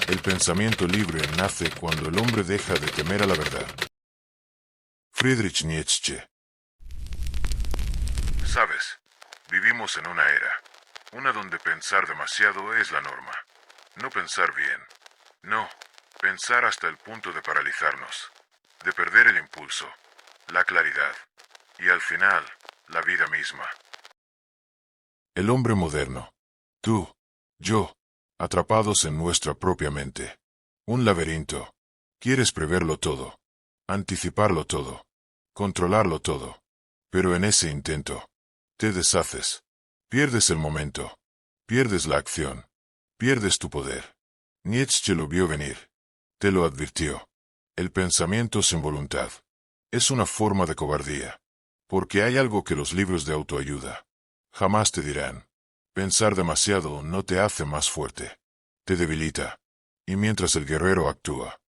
El pensamiento libre nace cuando el hombre deja de temer a la verdad. Friedrich Nietzsche. Sabes, vivimos en una era, una donde pensar demasiado es la norma. No pensar bien. No, pensar hasta el punto de paralizarnos, de perder el impulso, la claridad, y al final, la vida misma. El hombre moderno. Tú, yo, atrapados en nuestra propia mente. Un laberinto. Quieres preverlo todo, anticiparlo todo, controlarlo todo. Pero en ese intento, te deshaces. Pierdes el momento. Pierdes la acción. Pierdes tu poder. Nietzsche lo vio venir. Te lo advirtió. El pensamiento sin voluntad es una forma de cobardía. Porque hay algo que los libros de autoayuda jamás te dirán. Pensar demasiado no te hace más fuerte. Te debilita. Y mientras el guerrero actúa,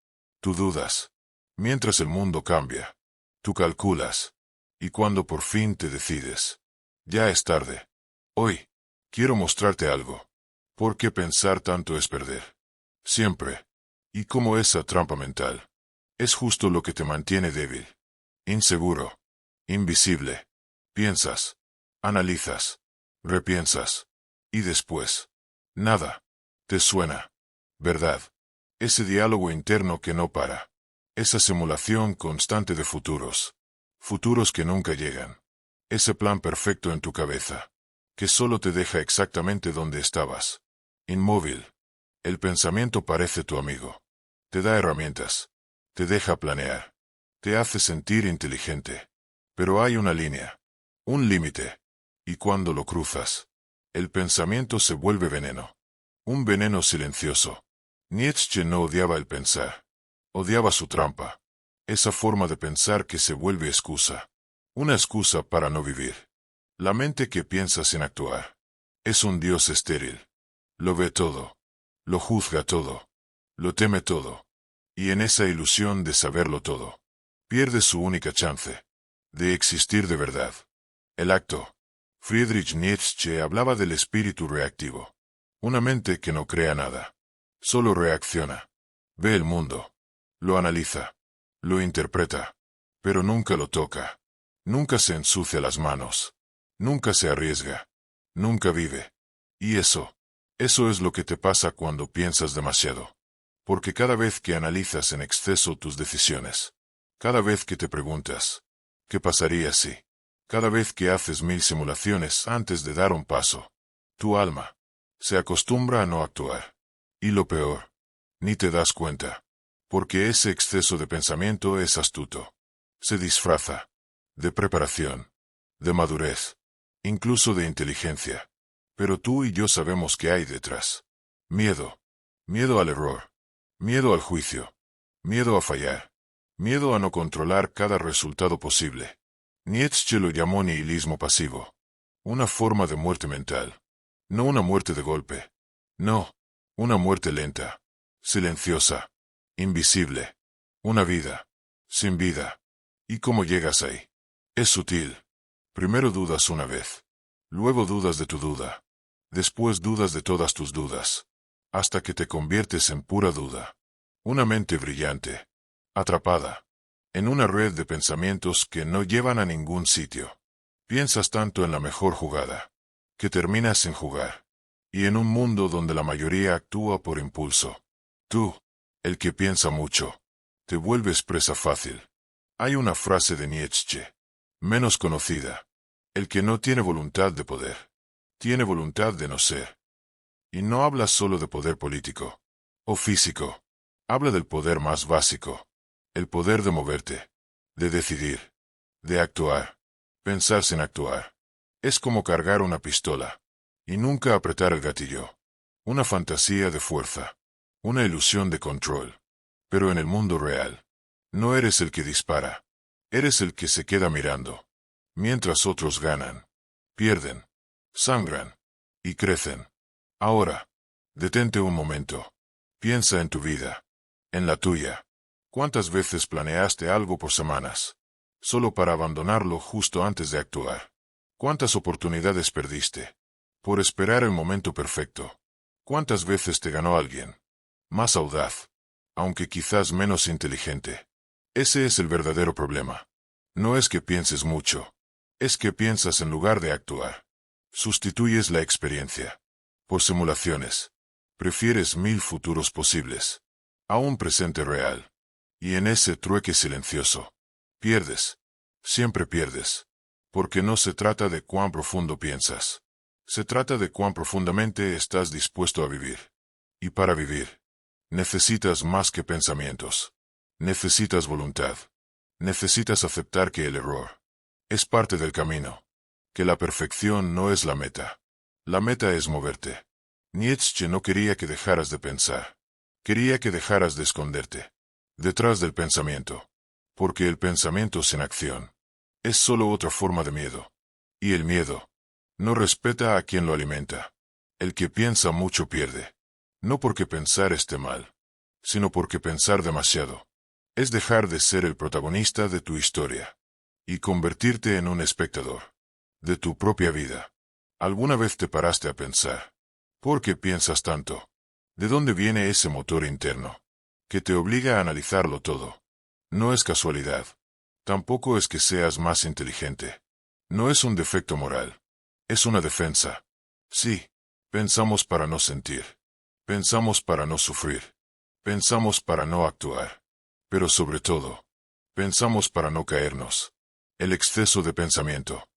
tú dudas. Mientras el mundo cambia, tú calculas. Y cuando por fin te decides, ya es tarde. Hoy, quiero mostrarte algo. ¿Por qué pensar tanto es perder? Siempre. Y como esa trampa mental. Es justo lo que te mantiene débil. Inseguro. Invisible. Piensas. Analizas. Repiensas. Y después. Nada. Te suena. ¿Verdad? Ese diálogo interno que no para. Esa simulación constante de futuros. Futuros que nunca llegan. Ese plan perfecto en tu cabeza, que solo te deja exactamente donde estabas. Inmóvil. El pensamiento parece tu amigo. Te da herramientas. Te deja planear. Te hace sentir inteligente. Pero hay una línea. Un límite. Y cuando lo cruzas, el pensamiento se vuelve veneno. Un veneno silencioso. Nietzsche no odiaba el pensar. Odiaba su trampa. Esa forma de pensar que se vuelve excusa. Una excusa para no vivir. La mente que piensa sin actuar. Es un dios estéril. Lo ve todo. Lo juzga todo. Lo teme todo. Y en esa ilusión de saberlo todo, pierde su única chance de existir de verdad. El acto. Friedrich Nietzsche hablaba del espíritu reactivo. Una mente que no crea nada. Solo reacciona. Ve el mundo. Lo analiza. Lo interpreta. Pero nunca lo toca. Nunca se ensucia las manos. Nunca se arriesga. Nunca vive. Y eso es lo que te pasa cuando piensas demasiado. Porque cada vez que analizas en exceso tus decisiones, cada vez que te preguntas, ¿qué pasaría si? Cada vez que haces 1000 simulaciones antes de dar un paso, tu alma se acostumbra a no actuar. Y lo peor, ni te das cuenta. Porque ese exceso de pensamiento es astuto. Se disfraza de preparación, de madurez, incluso de inteligencia. Pero tú y yo sabemos qué hay detrás. Miedo. Miedo al error. Miedo al juicio. Miedo a fallar. Miedo a no controlar cada resultado posible. Nietzsche lo llamó nihilismo pasivo. Una forma de muerte mental. No una muerte de golpe. No, una muerte lenta. Silenciosa. Invisible. Una vida. Sin vida. ¿Y cómo llegas ahí? Es sutil. Primero dudas una vez. Luego dudas de tu duda. Después dudas de todas tus dudas. Hasta que te conviertes en pura duda. Una mente brillante. Atrapada. En una red de pensamientos que no llevan a ningún sitio. Piensas tanto en la mejor jugada, que terminas sin jugar. Y en un mundo donde la mayoría actúa por impulso. Tú, el que piensa mucho, te vuelves presa fácil. Hay una frase de Nietzsche, menos conocida. El que no tiene voluntad de poder, tiene voluntad de no ser. Y no habla solo de poder político o físico. Habla del poder más básico. El poder de moverte, de decidir, de actuar. Pensar sin actuar. Es como cargar una pistola y nunca apretar el gatillo. Una fantasía de fuerza. Una ilusión de control. Pero en el mundo real, no eres el que dispara. Eres el que se queda mirando. Mientras otros ganan, pierden, sangran y crecen. Ahora, detente un momento. Piensa en tu vida. En la tuya. ¿Cuántas veces planeaste algo por semanas, solo para abandonarlo justo antes de actuar? ¿Cuántas oportunidades perdiste por esperar el momento perfecto? ¿Cuántas veces te ganó alguien más audaz, aunque quizás menos inteligente. Ese es el verdadero problema. No es que pienses mucho, es que piensas en lugar de actuar. Sustituyes la experiencia por simulaciones. Prefieres 1000 futuros posibles a un presente real. Y en ese trueque silencioso, pierdes. Siempre pierdes. Porque no se trata de cuán profundo piensas. Se trata de cuán profundamente estás dispuesto a vivir. Y para vivir, necesitas más que pensamientos. Necesitas voluntad. Necesitas aceptar que el error es parte del camino. Que la perfección no es la meta. La meta es moverte. Nietzsche no quería que dejaras de pensar. Quería que dejaras de esconderte detrás del pensamiento. Porque el pensamiento sin acción es solo otra forma de miedo. Y el miedo no respeta a quien lo alimenta. El que piensa mucho pierde. No porque pensar esté mal, sino porque pensar demasiado es dejar de ser el protagonista de tu historia y convertirte en un espectador de tu propia vida. ¿Alguna vez te paraste a pensar por qué piensas tanto? ¿De dónde viene ese motor interno que te obliga a analizarlo todo? No es casualidad. Tampoco es que seas más inteligente. No es un defecto moral. Es una defensa. Sí, pensamos para no sentir. Pensamos para no sufrir. Pensamos para no actuar. Pero sobre todo, pensamos para no caernos. El exceso de pensamiento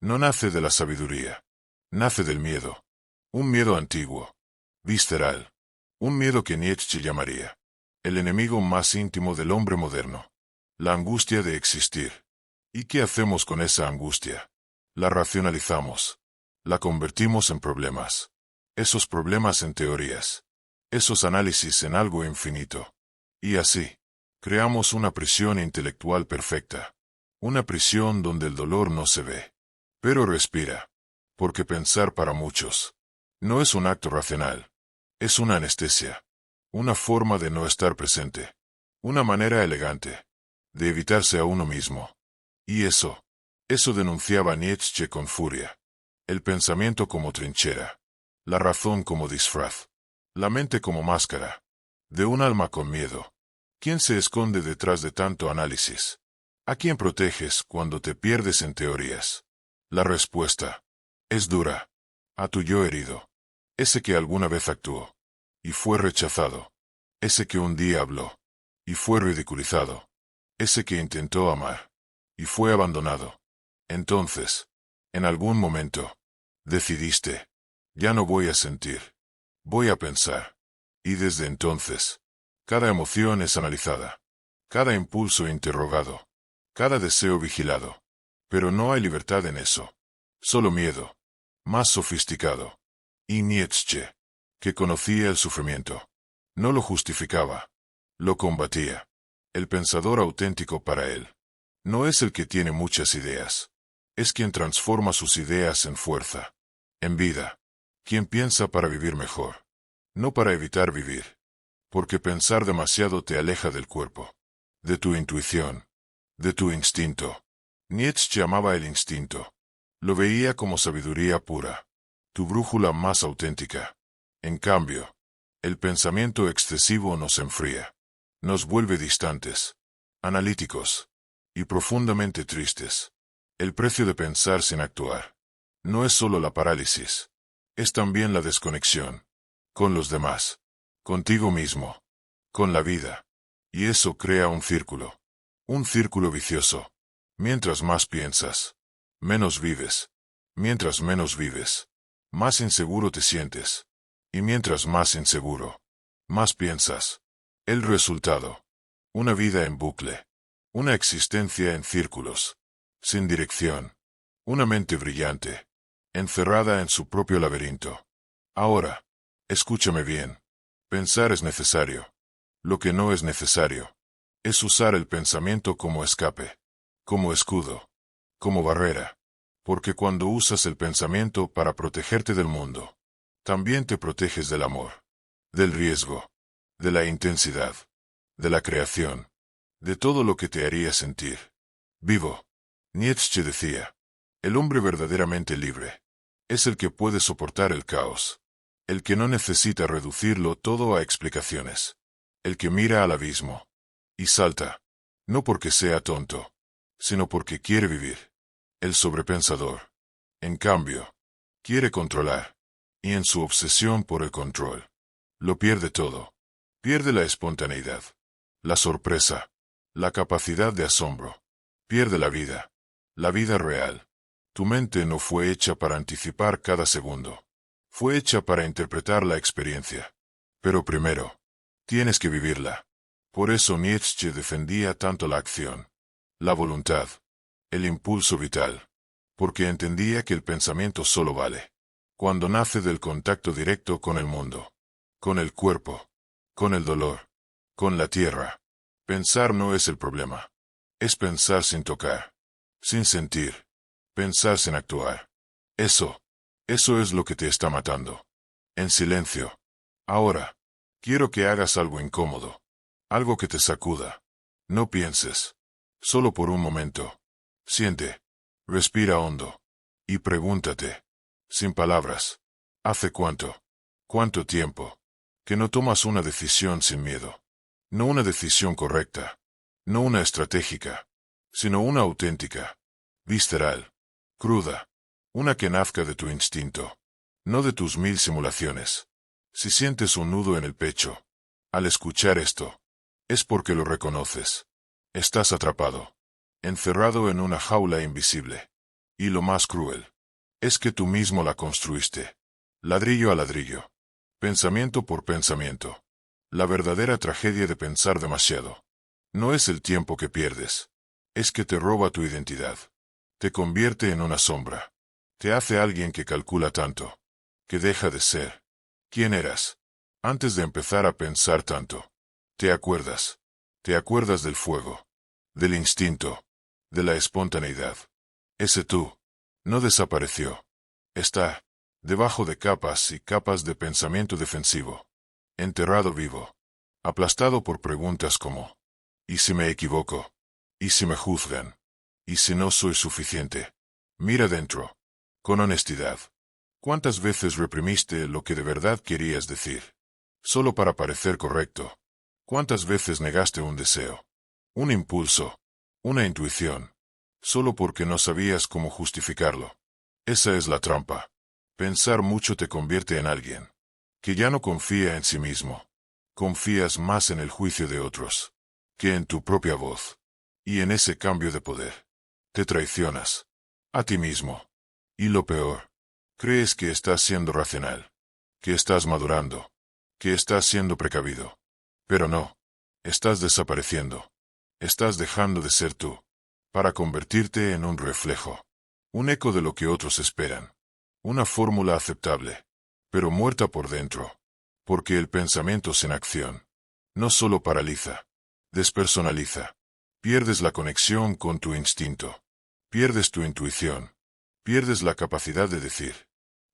no nace de la sabiduría. Nace del miedo. Un miedo antiguo, visceral. Un miedo que Nietzsche llamaría el enemigo más íntimo del hombre moderno. La angustia de existir. ¿Y qué hacemos con esa angustia? La racionalizamos. La convertimos en problemas. Esos problemas en teorías. Esos análisis en algo infinito. Y así, creamos una prisión intelectual perfecta. Una prisión donde el dolor no se ve, pero respira. Porque pensar para muchos no es un acto racional. Es una anestesia. Una forma de no estar presente. Una manera elegante de evitarse a uno mismo. Y eso denunciaba Nietzsche con furia. El pensamiento como trinchera. La razón como disfraz. La mente como máscara. De un alma con miedo. ¿Quién se esconde detrás de tanto análisis? ¿A quién proteges cuando te pierdes en teorías? La respuesta es dura. A tu yo herido. Ese que alguna vez actuó y fue rechazado. Ese que un día habló y fue ridiculizado. Ese que intentó amar y fue abandonado. Entonces, en algún momento, decidiste, ya no voy a sentir, voy a pensar. Y desde entonces, cada emoción es analizada, cada impulso interrogado, cada deseo vigilado. Pero no hay libertad en eso, solo miedo, más sofisticado. Y Nietzsche, que conocía el sufrimiento, no lo justificaba, lo combatía. El pensador auténtico para él no es el que tiene muchas ideas, es quien transforma sus ideas en fuerza, en vida, quien piensa para vivir mejor, no para evitar vivir, porque pensar demasiado te aleja del cuerpo, de tu intuición, de tu instinto. Nietzsche amaba el instinto, lo veía como sabiduría pura, tu brújula más auténtica. En cambio, el pensamiento excesivo nos enfría, nos vuelve distantes, analíticos y profundamente tristes. El precio de pensar sin actuar no es solo la parálisis, es también la desconexión con los demás, contigo mismo, con la vida. Y eso crea un círculo vicioso. Mientras más piensas, menos vives. Mientras menos vives, más inseguro te sientes. Y mientras más inseguro, más piensas. El resultado: una vida en bucle. Una existencia en círculos. Sin dirección. Una mente brillante, encerrada en su propio laberinto. Ahora, escúchame bien. Pensar es necesario. Lo que no es necesario es usar el pensamiento como escape, como escudo, como barrera. Porque cuando usas el pensamiento para protegerte del mundo, también te proteges del amor, del riesgo, de la intensidad, de la creación, de todo lo que te haría sentir vivo. Nietzsche decía, el hombre verdaderamente libre es el que puede soportar el caos, El que no necesita reducirlo todo a explicaciones. El que mira al abismo. Y salta. No porque sea tonto, sino porque quiere vivir. El sobrepensador, en cambio, quiere controlar. Y en su obsesión por el control, lo pierde todo. Pierde la espontaneidad, la sorpresa, la capacidad de asombro. Pierde la vida real. Tu mente no fue hecha para anticipar cada segundo. Fue hecha para interpretar la experiencia. Pero primero, tienes que vivirla. Por eso Nietzsche defendía tanto la acción, la voluntad, el impulso vital. Porque entendía que el pensamiento solo vale cuando nace del contacto directo con el mundo, con el cuerpo, con el dolor, con la tierra. Pensar no es el problema. Es pensar sin tocar, sin sentir, pensar sin actuar. Eso es lo que te está matando. En silencio. Ahora, quiero que hagas algo incómodo, algo que te sacuda. No pienses. Solo por un momento. Siente, respira hondo, y pregúntate, sin palabras, ¿hace cuánto tiempo, que no tomas una decisión sin miedo? No una decisión correcta, no una estratégica, sino una auténtica, visceral, cruda, una que nazca de tu instinto, no de tus 1000 simulaciones. Si sientes un nudo en el pecho, al escuchar esto, es porque lo reconoces. Estás atrapado, encerrado en una jaula invisible. Y lo más cruel, es que tú mismo la construiste, ladrillo a ladrillo, pensamiento por pensamiento. La verdadera tragedia de pensar demasiado no es el tiempo que pierdes, es que te roba tu identidad, te convierte en una sombra, te hace alguien que calcula tanto, que deja de ser quien eras antes de empezar a pensar tanto. Te acuerdas del fuego, del instinto, de la espontaneidad. Ese tú no desapareció. Está debajo de capas y capas de pensamiento defensivo, enterrado vivo, aplastado por preguntas como ¿y si me equivoco? ¿Y si me juzgan? ¿Y si no soy suficiente? Mira dentro, con honestidad. ¿Cuántas veces reprimiste lo que de verdad querías decir, solo para parecer correcto? ¿Cuántas veces negaste un deseo, un impulso, una intuición, solo porque no sabías cómo justificarlo? Esa es la trampa. Pensar mucho te convierte en alguien que ya no confía en sí mismo. Confías más en el juicio de otros que en tu propia voz. Y en ese cambio de poder, te traicionas a ti mismo. Y lo peor, crees que estás siendo racional, que estás madurando, que estás siendo precavido. Pero no, estás desapareciendo. Estás dejando de ser tú, para convertirte en un reflejo, un eco de lo que otros esperan. Una fórmula aceptable, pero muerta por dentro. Porque el pensamiento sin acción no solo paraliza, despersonaliza. Pierdes la conexión con tu instinto. Pierdes tu intuición. Pierdes la capacidad de decir,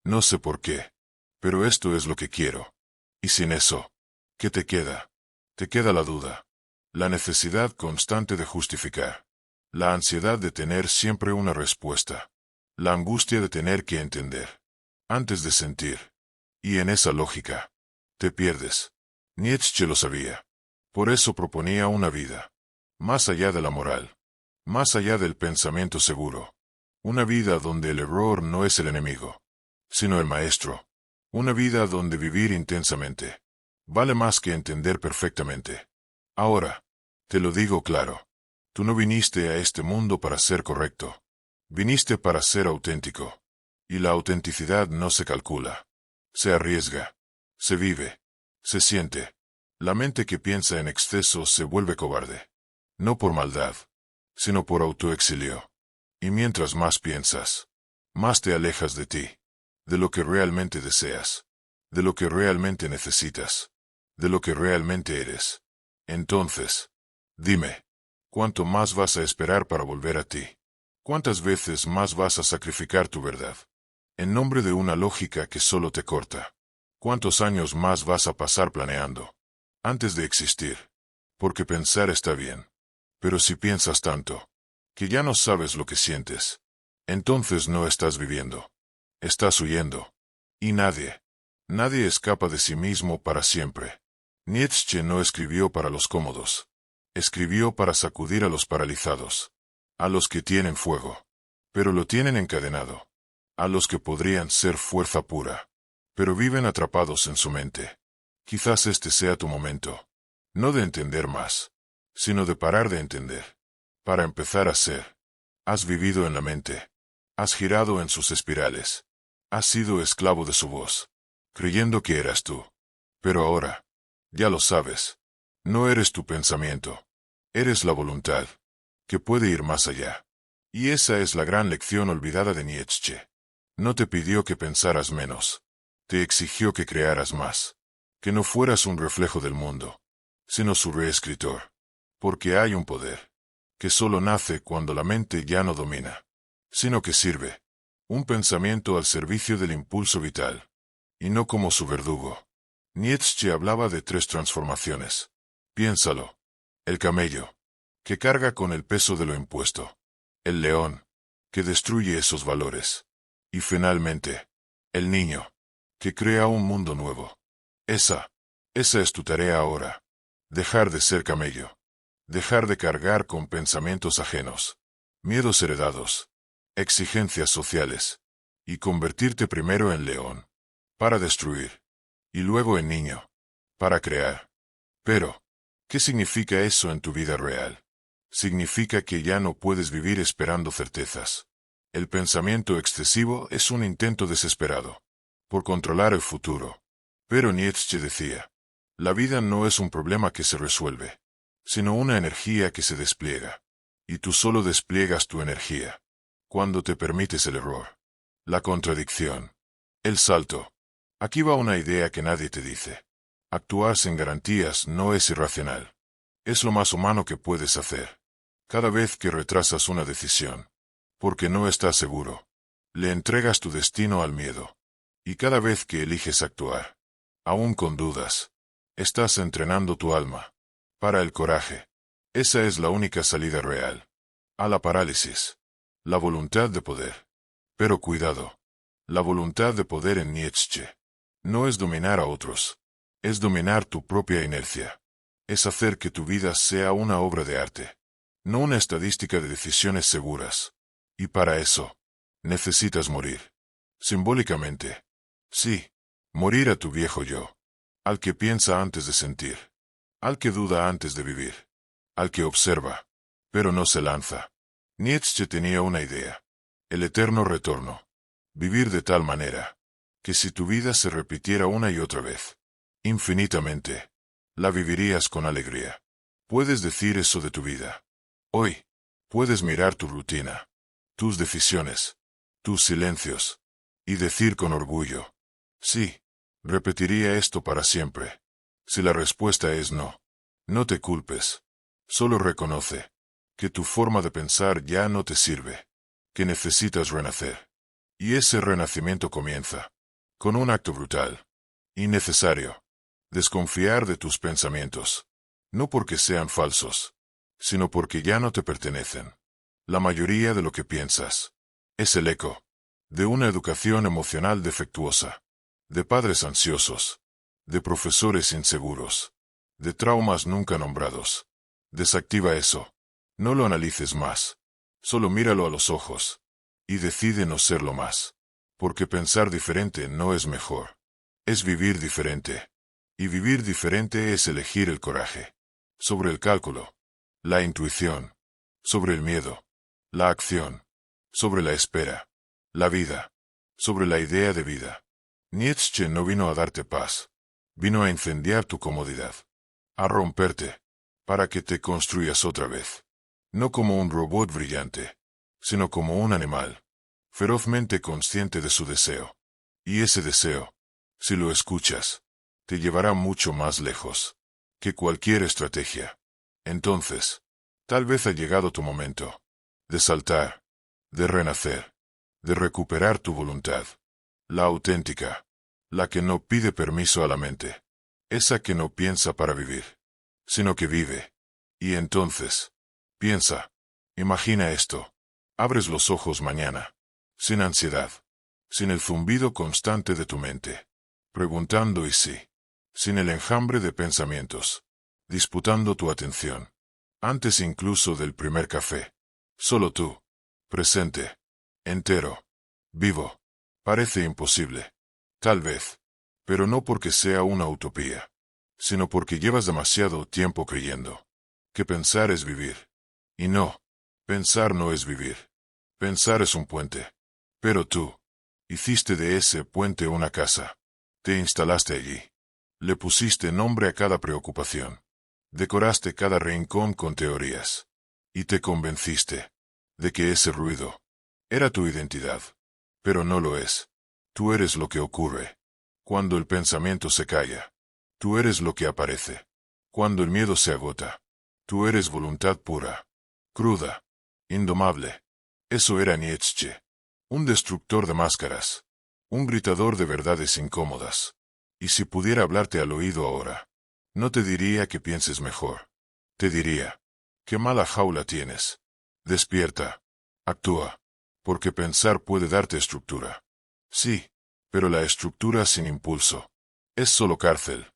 no sé por qué, pero esto es lo que quiero. Y sin eso, ¿qué te queda? Te queda la duda, la necesidad constante de justificar, la ansiedad de tener siempre una respuesta, la angustia de tener que entender, antes de sentir. Y en esa lógica, te pierdes. Nietzsche lo sabía. Por eso proponía una vida más allá de la moral, más allá del pensamiento seguro. Una vida donde el error no es el enemigo, sino el maestro. Una vida donde vivir intensamente vale más que entender perfectamente. Ahora, te lo digo claro, tú no viniste a este mundo para ser correcto. Viniste para ser auténtico. Y la autenticidad no se calcula. Se arriesga. Se vive. Se siente. La mente que piensa en exceso se vuelve cobarde. No por maldad, sino por autoexilio. Y mientras más piensas, más te alejas de ti, de lo que realmente deseas, de lo que realmente necesitas, de lo que realmente eres. Entonces, dime, ¿cuánto más vas a esperar para volver a ti? ¿Cuántas veces más vas a sacrificar tu verdad, en nombre de una lógica que solo te corta? ¿Cuántos años más vas a pasar planeando, antes de existir? Porque pensar está bien. Pero si piensas tanto, que ya no sabes lo que sientes, entonces no estás viviendo. Estás huyendo. Y Nadie escapa de sí mismo para siempre. Nietzsche no escribió para los cómodos. Escribió para sacudir a los paralizados. A los que tienen fuego. Pero lo tienen encadenado. A los que podrían ser fuerza pura. Pero viven atrapados en su mente. Quizás este sea tu momento. No de entender más, sino de parar de entender. Para empezar a ser. Has vivido en la mente. Has girado en sus espirales. Has sido esclavo de su voz, creyendo que eras tú. Pero ahora, ya lo sabes. No eres tu pensamiento. Eres la voluntad, que puede ir más allá. Y esa es la gran lección olvidada de Nietzsche. No te pidió que pensaras menos. Te exigió que crearas más. Que no fueras un reflejo del mundo, sino su reescritor. Porque hay un poder, que solo nace cuando la mente ya no domina, sino que sirve. Un pensamiento al servicio del impulso vital, y no como su verdugo. Nietzsche hablaba de 3 transformaciones. Piénsalo. El camello, que carga con el peso de lo impuesto. El león, que destruye esos valores. Y finalmente, el niño, que crea un mundo nuevo. Esa es tu tarea ahora. Dejar de ser camello. Dejar de cargar con pensamientos ajenos, miedos heredados, exigencias sociales, y convertirte primero en león, para destruir, y luego en niño, para crear. Pero, ¿qué significa eso en tu vida real? Significa que ya no puedes vivir esperando certezas. El pensamiento excesivo es un intento desesperado por controlar el futuro. Pero Nietzsche decía, la vida no es un problema que se resuelve, sino una energía que se despliega. Y tú solo despliegas tu energía cuando te permites el error, la contradicción, el salto. Aquí va una idea que nadie te dice. Actuar sin garantías no es irracional. Es lo más humano que puedes hacer. Cada vez que retrasas una decisión, porque no estás seguro, le entregas tu destino al miedo. Y cada vez que eliges actuar, aún con dudas, estás entrenando tu alma para el coraje. Esa es la única salida real a la parálisis. La voluntad de poder. Pero cuidado. La voluntad de poder en Nietzsche no es dominar a otros. Es dominar tu propia inercia. Es hacer que tu vida sea una obra de arte, no una estadística de decisiones seguras. Y para eso, necesitas morir. Simbólicamente. Sí, morir a tu viejo yo. Al que piensa antes de sentir. Al que duda antes de vivir. Al que observa, pero no se lanza. Nietzsche tenía una idea. El eterno retorno. Vivir de tal manera, que si tu vida se repitiera una y otra vez, infinitamente, la vivirías con alegría. Puedes decir eso de tu vida. Hoy, puedes mirar tu rutina, tus decisiones, tus silencios, y decir con orgullo, sí, repetiría esto para siempre. Si la respuesta es no, no te culpes. Solo reconoce que tu forma de pensar ya no te sirve, que necesitas renacer. Y ese renacimiento comienza con un acto brutal, innecesario. Desconfiar de tus pensamientos, no porque sean falsos, sino porque ya no te pertenecen. La mayoría de lo que piensas es el eco de una educación emocional defectuosa, de padres ansiosos, de profesores inseguros, de traumas nunca nombrados. Desactiva eso. No lo analices más. Solo míralo a los ojos. Y decide no serlo más. Porque pensar diferente no es mejor. Es vivir diferente. Y vivir diferente es elegir el coraje. Sobre el cálculo. La intuición. Sobre el miedo. La acción. Sobre la espera. La vida. Sobre la idea de vida. Nietzsche no vino a darte paz. Vino a incendiar tu comodidad. A romperte. Para que te construyas otra vez. No como un robot brillante, sino como un animal, ferozmente consciente de su deseo. Y ese deseo, si lo escuchas, te llevará mucho más lejos que cualquier estrategia. Entonces, tal vez ha llegado tu momento de saltar, de renacer, de recuperar tu voluntad, la auténtica, la que no pide permiso a la mente, esa que no piensa para vivir, sino que vive. Y entonces, piensa, imagina esto, abres los ojos mañana, sin ansiedad, sin el zumbido constante de tu mente. preguntando y sí, sin el enjambre de pensamientos, disputando tu atención. Antes incluso del primer café. Solo tú, presente, entero, vivo. Parece imposible. Tal vez. Pero no porque sea una utopía, sino porque llevas demasiado tiempo creyendo que pensar es vivir. Y no, pensar no es vivir. Pensar es un puente. Pero tú, hiciste de ese puente una casa. Te instalaste allí. Le pusiste nombre a cada preocupación. Decoraste cada rincón con teorías. Y te convenciste de que ese ruido era tu identidad. Pero no lo es. Tú eres lo que ocurre cuando el pensamiento se calla. Tú eres lo que aparece cuando el miedo se agota. Tú eres voluntad pura, cruda, indomable. Eso era Nietzsche. Un destructor de máscaras. Un gritador de verdades incómodas. Y si pudiera hablarte al oído ahora, no te diría que pienses mejor. Te diría, qué mala jaula tienes. Despierta. Actúa. Porque pensar puede darte estructura. Sí, pero la estructura sin impulso es solo cárcel.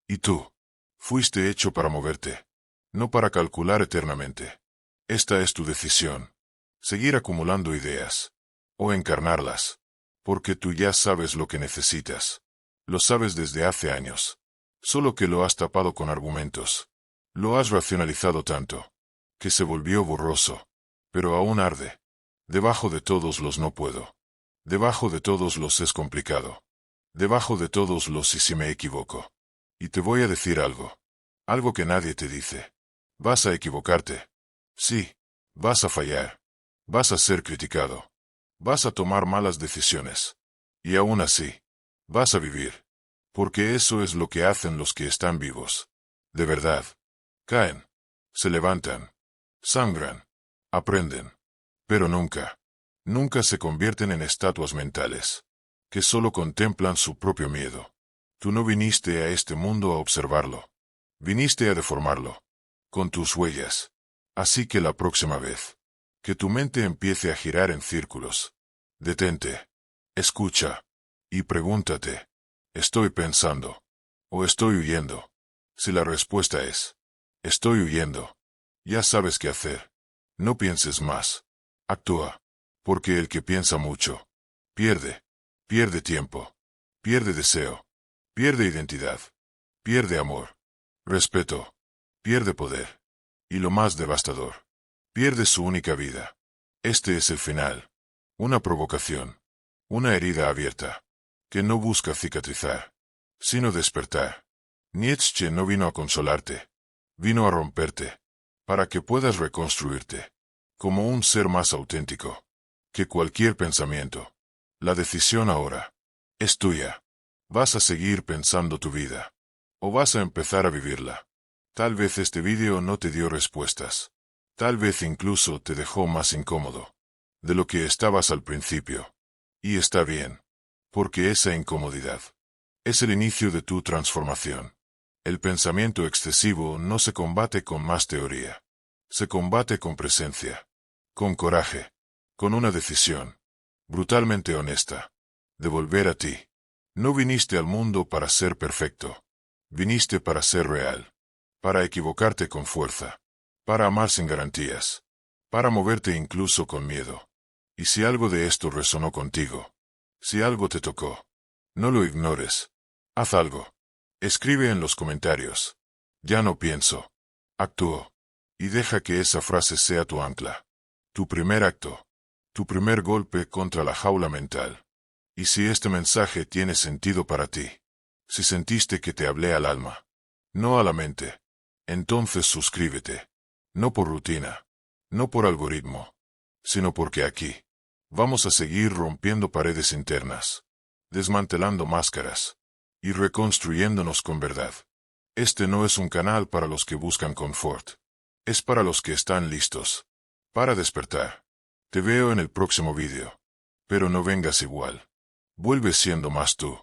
Y tú, fuiste hecho para moverte, no para calcular eternamente. Esta es tu decisión. Seguir acumulando ideas. O encarnarlas. Porque tú ya sabes lo que necesitas. Lo sabes desde hace años. Solo que lo has tapado con argumentos. Lo has racionalizado tanto que se volvió borroso. Pero aún arde. Debajo de todos los no puedo. Debajo de todos los es complicado. Debajo de todos los y si me equivoco. Y te voy a decir algo. Algo que nadie te dice. Vas a equivocarte. Sí, vas a fallar. Vas a ser criticado. Vas a tomar malas decisiones. Y aún así, vas a vivir. Porque eso es lo que hacen los que están vivos. De verdad. Caen. Se levantan. Sangran. Aprenden. Pero nunca se convierten en estatuas mentales, que solo contemplan su propio miedo. Tú no viniste a este mundo a observarlo. Viniste a deformarlo. Con tus huellas. Así que la próxima vez que tu mente empiece a girar en círculos, detente. Escucha. Y pregúntate, ¿estoy pensando? ¿O estoy huyendo? Si la respuesta es, estoy huyendo, ya sabes qué hacer. No pienses más. Actúa. Porque el que piensa mucho, pierde. Pierde tiempo. Pierde deseo. Pierde identidad. Pierde amor. Respeto. Pierde poder. Y lo más devastador, pierde su única vida. Este es el final. Una provocación. Una herida abierta. Que no busca cicatrizar, sino despertar. Nietzsche no vino a consolarte. Vino a romperte. Para que puedas reconstruirte. Como un ser más auténtico que cualquier pensamiento. La decisión ahora es tuya. ¿Vas a seguir pensando tu vida? ¿O vas a empezar a vivirla? Tal vez este vídeo no te dio respuestas. Tal vez incluso te dejó más incómodo de lo que estabas al principio. Y está bien. Porque esa incomodidad es el inicio de tu transformación. El pensamiento excesivo no se combate con más teoría. Se combate con presencia. Con coraje. Con una decisión, brutalmente honesta, de volver a ti. No viniste al mundo para ser perfecto. Viniste para ser real. Para equivocarte con fuerza. Para amar sin garantías. Para moverte incluso con miedo. Y si algo de esto resonó contigo, si algo te tocó, no lo ignores. Haz algo. Escribe en los comentarios. Ya no pienso. Actúo. Y deja que esa frase sea tu ancla. Tu primer acto. Tu primer golpe contra la jaula mental. Y si este mensaje tiene sentido para ti, si sentiste que te hablé al alma, no a la mente, entonces suscríbete. No por rutina, no por algoritmo, sino porque aquí vamos a seguir rompiendo paredes internas, desmantelando máscaras y reconstruyéndonos con verdad. Este no es un canal para los que buscan confort, es para los que están listos para despertar. Te veo en el próximo vídeo. Pero no vengas igual. Vuelve siendo más tú.